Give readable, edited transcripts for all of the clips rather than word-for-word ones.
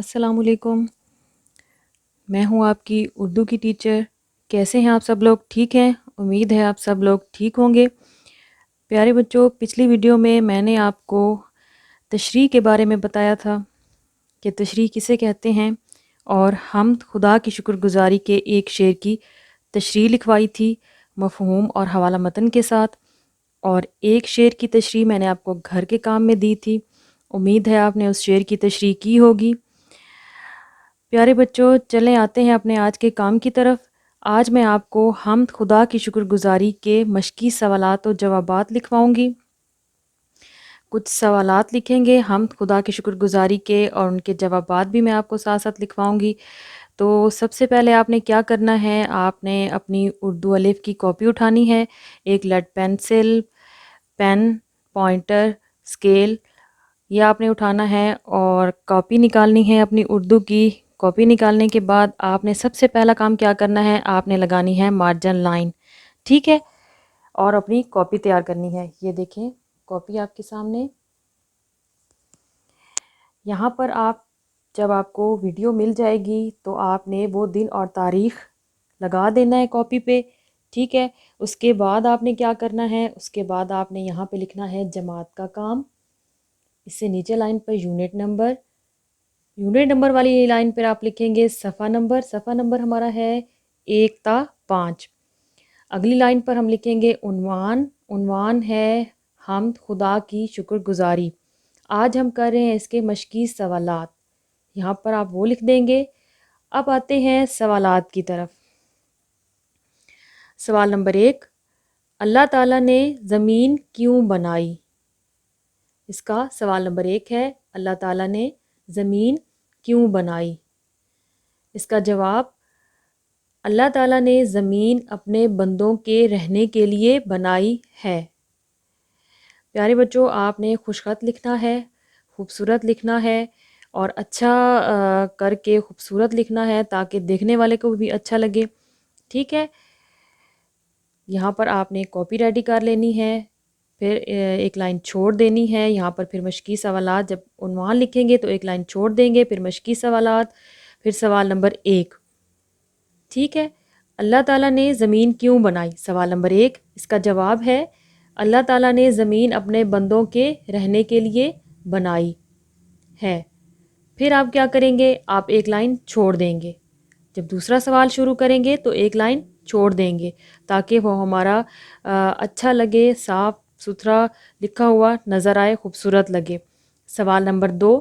السلام علیکم۔ میں ہوں آپ کی اردو کی ٹیچر۔ کیسے ہیں آپ سب لوگ؟ ٹھیک ہیں؟ امید ہے آپ سب لوگ ٹھیک ہوں گے۔ پیارے بچوں، پچھلی ویڈیو میں نے آپ کو تشریح کے بارے میں بتایا تھا کہ تشریح کسے کہتے ہیں، اور حمد خدا کی شکر گزاری کے ایک شعر کی تشریح لکھوائی تھی مفہوم اور حوالہ متن کے ساتھ، اور ایک شعر کی تشریح میں نے آپ کو گھر کے کام میں دی تھی۔ امید ہے آپ نے اس شعر کی تشریح کی ہوگی۔ پیارے بچوں، چلیں آتے ہیں اپنے آج کے کام کی طرف۔ آج میں آپ کو حمد خدا کی شکر گزاری کے مشقی سوالات و جوابات لکھواؤں گی۔ کچھ سوالات لکھیں گے حمد خدا کی شکر گزاری کے، اور ان کے جوابات بھی میں آپ کو ساتھ ساتھ لکھواؤں گی۔ تو سب سے پہلے آپ نے کیا کرنا ہے، آپ نے اپنی اردو الف کی کاپی اٹھانی ہے، ایک lead pencil, pen, pointer, scale, یہ آپ نے اٹھانا ہے اور کاپی نکالنی ہے اپنی اردو کی۔ کاپی نکالنے کے بعد آپ نے سب سے پہلا کام کیا کرنا ہے، آپ نے لگانی ہے مارجن لائن، ٹھیک ہے، اور اپنی کاپی تیار کرنی ہے۔ یہ دیکھیں کاپی آپ کے سامنے۔ یہاں پر جب آپ کو ویڈیو مل جائے گی تو آپ نے وہ دن اور تاریخ لگا دینا ہے کاپی پہ، ٹھیک ہے۔ اس کے بعد آپ نے کیا کرنا ہے، اس کے بعد آپ نے یہاں پہ لکھنا ہے جماعت کا کام۔ اس سے نیچے لائن پر یونٹ نمبر والی لائن پر آپ لکھیں گے صفحہ نمبر۔ صفحہ نمبر ہمارا ہے 1 تا 5۔ اگلی لائن پر ہم لکھیں گے عنوان۔ عنوان ہے حمد خدا کی شکر گزاری۔ آج ہم کر رہے ہیں اس کے مشقی سوالات، یہاں پر آپ وہ لکھ دیں گے۔ اب آتے ہیں سوالات کی طرف۔ سوال نمبر 1، اللہ تعالیٰ نے زمین کیوں بنائی؟ اس کا سوال نمبر 1 ہے، اللہ تعالیٰ نے زمین کیوں بنائی؟ اس کا جواب، اللہ تعالیٰ نے زمین اپنے بندوں کے رہنے کے لیے بنائی ہے۔ پیارے بچوں، آپ نے خوش خط لکھنا ہے، خوبصورت لکھنا ہے، اور اچھا کر کے خوبصورت لکھنا ہے تاکہ دیکھنے والے کو بھی اچھا لگے، ٹھیک ہے۔ یہاں پر آپ نے کاپی ریڈی کر لینی ہے، پھر ایک لائن چھوڑ دینی ہے یہاں پر۔ پھر مشقی سوالات، جب عنوان لکھیں گے تو ایک لائن چھوڑ دیں گے، پھر مشقی سوالات، پھر سوال نمبر 1، ٹھیک ہے۔ اللہ تعالیٰ نے زمین کیوں بنائی؟ سوال نمبر 1، اس کا جواب ہے اللہ تعالیٰ نے زمین اپنے بندوں کے رہنے کے لیے بنائی ہے۔ پھر آپ کیا کریں گے، آپ ایک لائن چھوڑ دیں گے۔ جب دوسرا سوال شروع کریں گے تو ایک لائن چھوڑ دیں گے تاکہ وہ ہمارا اچھا لگے، صاف ستھرا لکھا ہوا نظر آئے، خوبصورت لگے۔ سوال نمبر 2،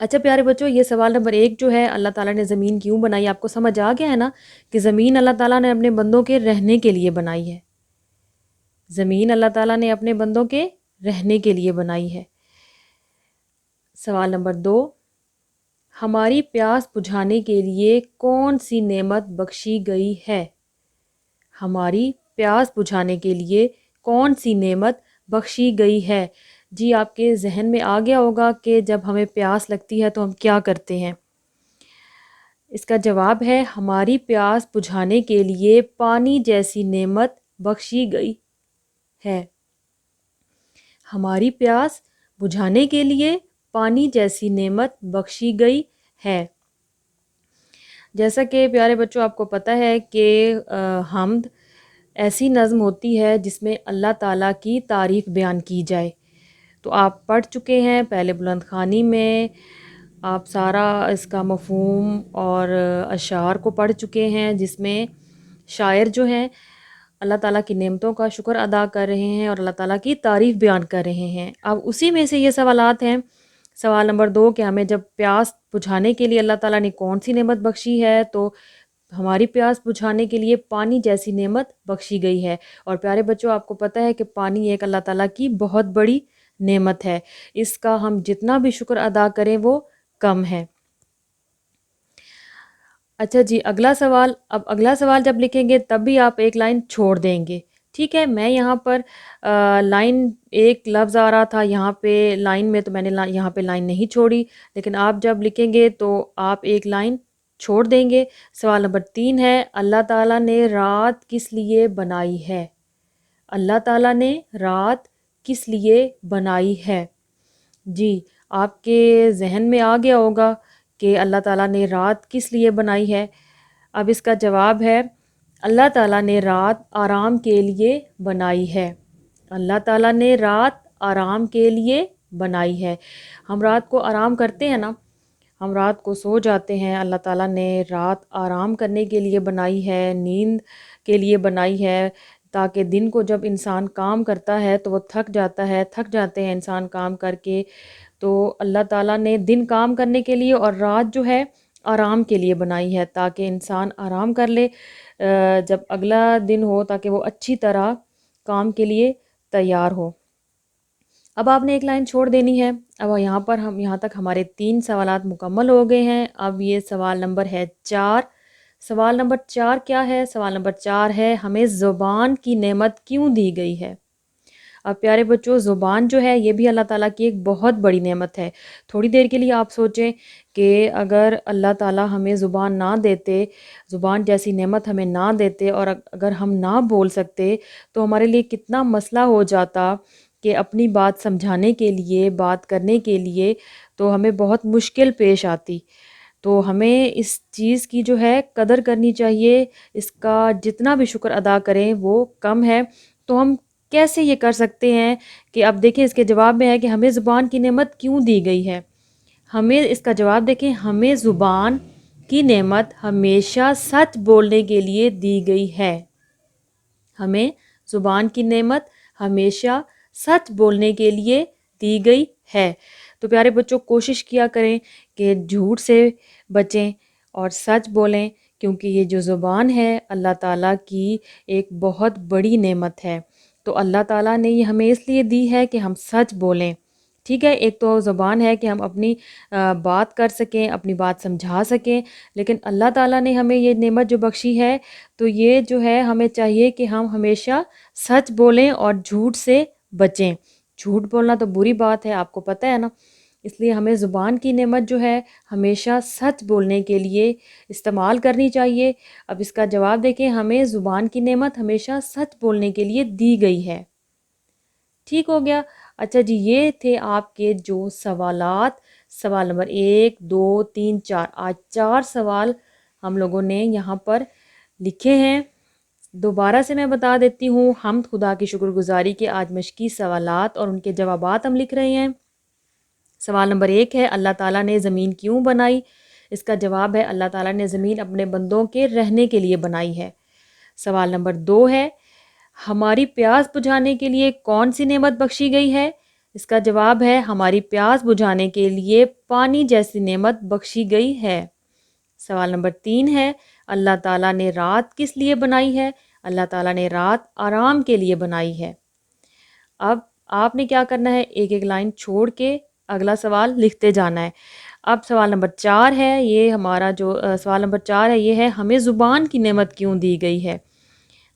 اچھا پیارے بچوں، یہ سوال نمبر 1 جو ہے، اللہ تعالیٰ نے زمین کیوں بنائی، آپ کو سمجھ آ گیا ہے نا کہ زمین اللہ تعالیٰ نے اپنے بندوں کے رہنے کے لیے بنائی ہے۔ زمین اللہ تعالیٰ نے اپنے بندوں کے رہنے کے لیے بنائی ہے۔ سوال نمبر 2، ہماری پیاس بجھانے کے لیے کون سی نعمت بخشی گئی ہے؟ ہماری پیاس بجھانے کے لیے کون سی نعمت بخشی گئی ہے؟ جی آپ کے ذہن میں آ گیا ہوگا کہ جب ہمیں پیاس لگتی ہے تو ہم کیا کرتے ہیں۔ اس کا جواب ہے ہماری پیاس بجھانے کے لیے پانی جیسی نعمت بخشی گئی ہے۔ ہماری پیاس بجھانے کے لیے پانی جیسی نعمت بخشی گئی ہے۔ جیسا کہ پیارے بچوں آپ کو پتہ ہے کہ حمد ایسی نظم ہوتی ہے جس میں اللہ تعالیٰ کی تعریف بیان کی جائے۔ تو آپ پڑھ چکے ہیں پہلے بلند خوانی میں، آپ سارا اس کا مفہوم اور اشعار کو پڑھ چکے ہیں، جس میں شاعر جو ہیں اللہ تعالیٰ کی نعمتوں کا شکر ادا کر رہے ہیں اور اللہ تعالیٰ کی تعریف بیان کر رہے ہیں۔ اب اسی میں سے یہ سوالات ہیں۔ سوال نمبر 2 کہ ہمیں جب پیاس بجھانے کے لیے اللہ تعالیٰ نے کون سی نعمت بخشی ہے، تو ہماری پیاس بجھانے کے لیے پانی جیسی نعمت بخشی گئی ہے۔ اور پیارے بچوں آپ کو پتہ ہے کہ پانی ایک اللہ تعالیٰ کی بہت بڑی نعمت ہے، اس کا ہم جتنا بھی شکر ادا کریں وہ کم ہے۔ اچھا جی، اگلا سوال۔ اب اگلا سوال جب لکھیں گے تب بھی آپ ایک لائن چھوڑ دیں گے، ٹھیک ہے۔ میں یہاں پر لائن ایک لفظ آ رہا تھا یہاں پہ لائن میں، تو میں نے یہاں پہ لائن نہیں چھوڑی، لیکن آپ جب لکھیں گے تو آپ ایک لائن چھوڑ دیں گے۔ سوال نمبر 3 ہے، اللہ تعالیٰ نے رات کس لیے بنائی ہے؟ اللہ تعالیٰ نے رات کس لیے بنائی ہے؟ جی آپ کے ذہن میں آ گیا ہوگا کہ اللہ تعالیٰ نے رات کس لیے بنائی ہے؟ اب اس کا جواب ہے اللہ تعالیٰ نے رات آرام کے لیے بنائی ہے۔ اللہ تعالیٰ نے رات آرام کے لیے بنائی ہے۔ ہم رات کو آرام کرتے ہیں نا، ہم رات کو سو جاتے ہیں، اللہ تعالیٰ نے رات آرام کرنے کے لیے بنائی ہے، نیند کے لیے بنائی ہے، تاکہ دن کو جب انسان کام کرتا ہے تو وہ تھک جاتا ہے، تھک جاتے ہیں انسان کام کر کے، تو اللہ تعالیٰ نے دن کام کرنے کے لیے اور رات جو ہے آرام کے لیے بنائی ہے، تاکہ انسان آرام کر لے جب اگلا دن ہو، تاکہ وہ اچھی طرح کام کے لیے تیار ہو۔ اب آپ نے ایک لائن چھوڑ دینی ہے۔ اب یہاں تک ہمارے 3 سوالات مکمل ہو گئے ہیں۔ اب یہ سوال نمبر ہے 4۔ سوال نمبر 4 کیا ہے؟ سوال نمبر 4 ہے ہمیں زبان کی نعمت کیوں دی گئی ہے؟ اب پیارے بچوں، زبان جو ہے یہ بھی اللہ تعالیٰ کی ایک بہت بڑی نعمت ہے۔ تھوڑی دیر کے لیے آپ سوچیں کہ اگر اللہ تعالیٰ ہمیں زبان نہ دیتے، زبان جیسی نعمت ہمیں نہ دیتے، اور اگر ہم نہ بول سکتے تو ہمارے لیے کتنا مسئلہ ہو جاتا کہ اپنی بات سمجھانے کے لیے، بات کرنے کے لیے تو ہمیں بہت مشکل پیش آتی۔ تو ہمیں اس چیز کی جو ہے قدر کرنی چاہیے، اس کا جتنا بھی شکر ادا کریں وہ کم ہے۔ تو ہم کیسے یہ کر سکتے ہیں کہ اب دیکھیں اس کے جواب میں ہے کہ ہمیں زبان کی نعمت کیوں دی گئی ہے؟ ہمیں اس کا جواب دیکھیں، ہمیں زبان کی نعمت ہمیشہ سچ بولنے کے لیے دی گئی ہے۔ ہمیں زبان کی نعمت ہمیشہ سچ بولنے کے لیے دی گئی ہے۔ تو پیارے بچوں، کوشش کیا کریں کہ جھوٹ سے بچیں اور سچ بولیں، کیونکہ یہ جو زبان ہے اللہ تعالیٰ کی ایک بہت بڑی نعمت ہے۔ تو اللہ تعالیٰ نے یہ ہمیں اس لیے دی ہے کہ ہم سچ بولیں، ٹھیک ہے؟ ایک تو زبان ہے کہ ہم اپنی بات کر سکیں، اپنی بات سمجھا سکیں، لیکن اللہ تعالیٰ نے ہمیں یہ نعمت جو بخشی ہے، تو یہ جو ہے ہمیں چاہیے کہ ہم ہمیشہ سچ بولیں اور جھوٹ سے بچیں۔ جھوٹ بولنا تو بری بات ہے، آپ کو پتہ ہے نا، اس لیے ہمیں زبان کی نعمت جو ہے ہمیشہ سچ بولنے کے لیے استعمال کرنی چاہیے۔ اب اس کا جواب دیکھیں، ہمیں زبان کی نعمت ہمیشہ سچ بولنے کے لیے دی گئی ہے۔ ٹھیک ہو گیا؟ اچھا جی، یہ تھے آپ کے جو سوالات، سوال نمبر 1 2 3 4، آج 4 سوال ہم لوگوں نے یہاں پر لکھے ہیں۔ دوبارہ سے میں بتا دیتی ہوں، حمد خدا کی شکر گزاری کے آج مشقی سوالات اور ان کے جوابات ہم لکھ رہے ہیں۔ سوال نمبر 1 ہے اللہ تعالیٰ نے زمین کیوں بنائی؟ اس کا جواب ہے اللہ تعالیٰ نے زمین اپنے بندوں کے رہنے کے لیے بنائی ہے۔ سوال نمبر 2 ہے ہماری پیاس بجھانے کے لیے کون سی نعمت بخشی گئی ہے؟ اس کا جواب ہے ہماری پیاس بجھانے کے لیے پانی جیسی نعمت بخشی گئی ہے۔ سوال نمبر 3 ہے اللہ تعالیٰ نے رات کس لیے بنائی ہے؟ اللہ تعالیٰ نے رات آرام کے لیے بنائی ہے۔ اب آپ نے کیا کرنا ہے، ایک ایک لائن چھوڑ کے اگلا سوال لکھتے جانا ہے۔ اب سوال نمبر 4 ہے، یہ ہمارا جو سوال نمبر 4 ہے یہ ہے ہمیں زبان کی نعمت کیوں دی گئی ہے؟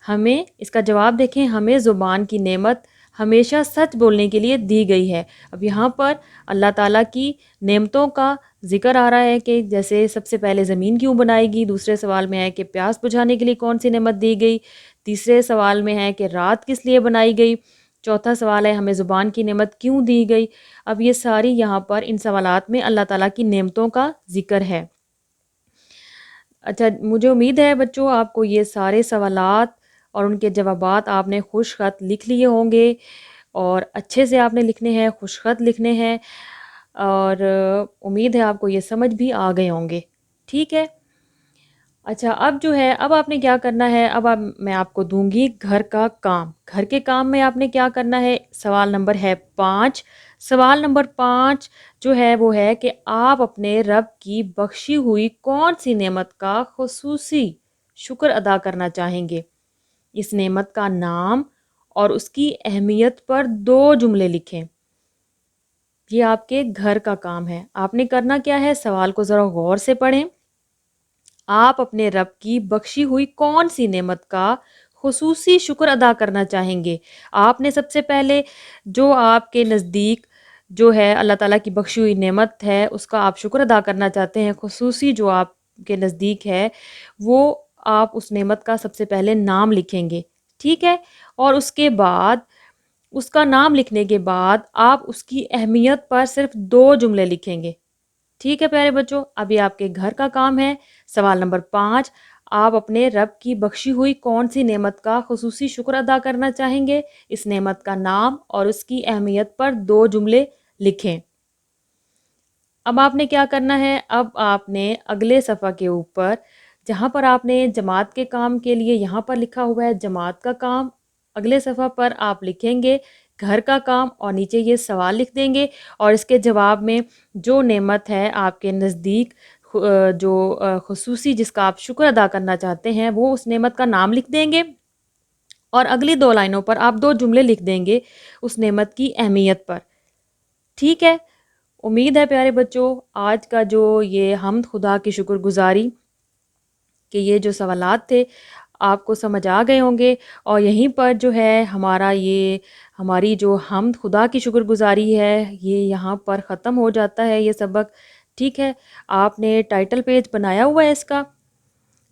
ہمیں اس کا جواب دیکھیں، ہمیں زبان کی نعمت ہمیشہ سچ بولنے کے لیے دی گئی ہے۔ اب یہاں پر اللہ تعالیٰ کی نعمتوں کا ذکر آ رہا ہے کہ جیسے سب سے پہلے زمین کیوں بنائے گی، دوسرے سوال میں ہے کہ پیاس بجھانے کے لیے کون سی نعمت دی گئی، تیسرے سوال میں ہے کہ رات کس لیے بنائی گئی، چوتھا سوال ہے ہمیں زبان کی نعمت کیوں دی گئی۔ اب یہ ساری یہاں پر ان سوالات میں اللہ تعالیٰ کی نعمتوں کا ذکر ہے۔ اچھا، مجھے امید ہے بچوں آپ کو یہ سارے سوالات اور ان کے جوابات آپ نے خوش خط لکھ لیے ہوں گے، اور اچھے سے آپ نے لکھنے ہیں، خوش خط لکھنے ہیں، اور امید ہے آپ کو یہ سمجھ بھی آ گئے ہوں گے، ٹھیک ہے؟ اچھا، اب جو ہے اب آپ نے کیا کرنا ہے، میں آپ کو دوں گی گھر کا کام۔ گھر کے کام میں آپ نے کیا کرنا ہے، سوال نمبر ہے 5۔ سوال نمبر 5 جو ہے وہ ہے کہ آپ اپنے رب کی بخشی ہوئی کون سی نعمت کا خصوصی شکر ادا کرنا چاہیں گے؟ اس نعمت کا نام اور اس کی اہمیت پر 2 جملے لکھیں۔ یہ آپ کے گھر کا کام ہے۔ آپ نے کرنا کیا ہے، سوال کو ذرا غور سے پڑھیں۔ آپ اپنے رب کی بخشی ہوئی کون سی نعمت کا خصوصی شکر ادا کرنا چاہیں گے؟ آپ نے سب سے پہلے جو آپ کے نزدیک جو ہے اللہ تعالیٰ کی بخشی ہوئی نعمت ہے اس کا آپ شکر ادا کرنا چاہتے ہیں، خصوصی جو آپ کے نزدیک ہے وہ آپ اس نعمت کا سب سے پہلے نام لکھیں گے، ٹھیک ہے؟ اور اس کے بعد اس کا نام لکھنے کے بعد آپ اس کی اہمیت پر صرف 2 جملے لکھیں گے۔ ٹھیک ہے پیارے بچوں، اب یہ آپ کے گھر کا کام ہے۔ سوال نمبر 5، آپ اپنے رب کی بخشی ہوئی کون سی نعمت کا خصوصی شکر ادا کرنا چاہیں گے؟ اس نعمت کا نام اور اس کی اہمیت پر 2 جملے لکھیں۔ اب آپ نے کیا کرنا ہے، اب آپ نے اگلے صفحہ کے اوپر جہاں پر آپ نے جماعت کے کام کے لیے یہاں پر لکھا ہوا ہے جماعت کا کام، اگلے صفحہ پر آپ لکھیں گے گھر کا کام اور نیچے یہ سوال لکھ دیں گے، اور اس کے جواب میں جو نعمت ہے آپ کے نزدیک جو خصوصی جس کا آپ شکر ادا کرنا چاہتے ہیں وہ اس نعمت کا نام لکھ دیں گے، اور اگلی 2 لائنوں پر آپ 2 جملے لکھ دیں گے اس نعمت کی اہمیت پر۔ ٹھیک ہے، امید ہے پیارے بچوں آج کا جو یہ حمد خدا کی شکر گزاری کہ یہ جو سوالات تھے آپ کو سمجھ آ گئے ہوں گے، اور یہیں پر جو ہے ہماری جو حمد خدا کی شکر گزاری ہے یہ یہاں پر ختم ہو جاتا ہے یہ سبق۔ ٹھیک ہے، آپ نے ٹائٹل پیج بنایا ہوا ہے اس کا؟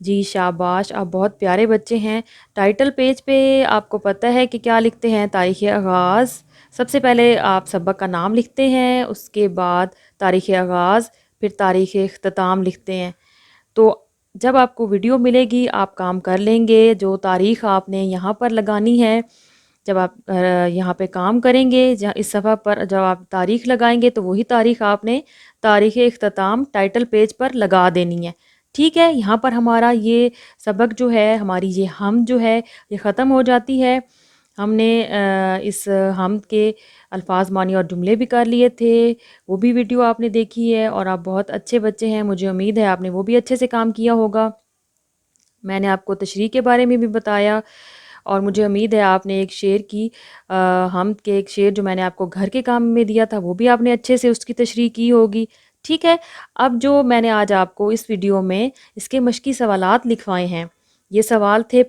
جی شاباش، آپ بہت پیارے بچے ہیں۔ ٹائٹل پیج پہ آپ کو پتہ ہے کہ کیا لکھتے ہیں؟ تاریخ آغاز، سب سے پہلے آپ سبق کا نام لکھتے ہیں، اس کے بعد تاریخ آغاز، پھر تاریخ اختتام لکھتے ہیں۔ تو جب آپ کو ویڈیو ملے گی آپ کام کر لیں گے، جو تاریخ آپ نے یہاں پر لگانی ہے جب آپ یہاں پہ کام کریں گے، اس صفحہ پر جب آپ تاریخ لگائیں گے تو وہی تاریخ آپ نے تاریخ اختتام ٹائٹل پیج پر لگا دینی ہے۔ ٹھیک ہے، یہاں پر ہمارا یہ سبق جو ہے، ہماری یہ حمد جو ہے یہ ختم ہو جاتی ہے۔ ہم نے اس حمد کے الفاظ، معنی اور جملے بھی کر لیے تھے، وہ بھی ویڈیو آپ نے دیکھی ہے، اور آپ بہت اچھے بچے ہیں، مجھے امید ہے آپ نے وہ بھی اچھے سے کام کیا ہوگا۔ میں نے آپ کو تشریح کے بارے میں بھی بتایا، اور مجھے امید ہے آپ نے ایک شعر کی حمد کے ایک شعر جو میں نے آپ کو گھر کے کام میں دیا تھا وہ بھی آپ نے اچھے سے اس کی تشریح کی ہوگی۔ ٹھیک ہے، اب جو میں نے آج آپ کو اس ویڈیو میں اس کے مشقی سوالات لکھوائے ہیں، یہ سوال تھے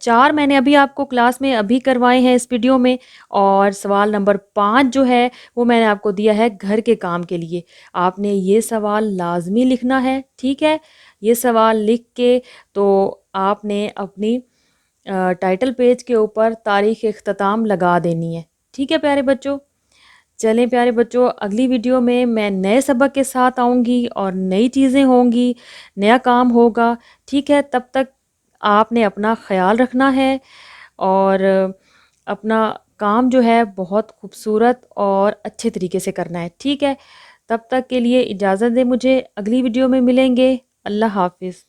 4 میں نے ابھی آپ کو کلاس میں ابھی کروائے ہیں اس ویڈیو میں، اور سوال نمبر 5 جو ہے وہ میں نے آپ کو دیا ہے گھر کے کام کے لیے۔ آپ نے یہ سوال لازمی لکھنا ہے۔ ٹھیک ہے، یہ سوال لکھ کے تو آپ نے اپنی ٹائٹل پیج کے اوپر تاریخ اختتام لگا دینی ہے۔ ٹھیک ہے پیارے بچوں، چلیں پیارے بچوں، اگلی ویڈیو میں نئے سبق کے ساتھ آؤں گی اور نئی چیزیں ہوں گی، نیا کام ہوگا۔ ٹھیک ہے، تب تک آپ نے اپنا خیال رکھنا ہے، اور اپنا کام جو ہے بہت خوبصورت اور اچھے طریقے سے کرنا ہے۔ ٹھیک ہے، تب تک کے لیے اجازت دیں مجھے، اگلی ویڈیو میں ملیں گے۔ اللہ حافظ۔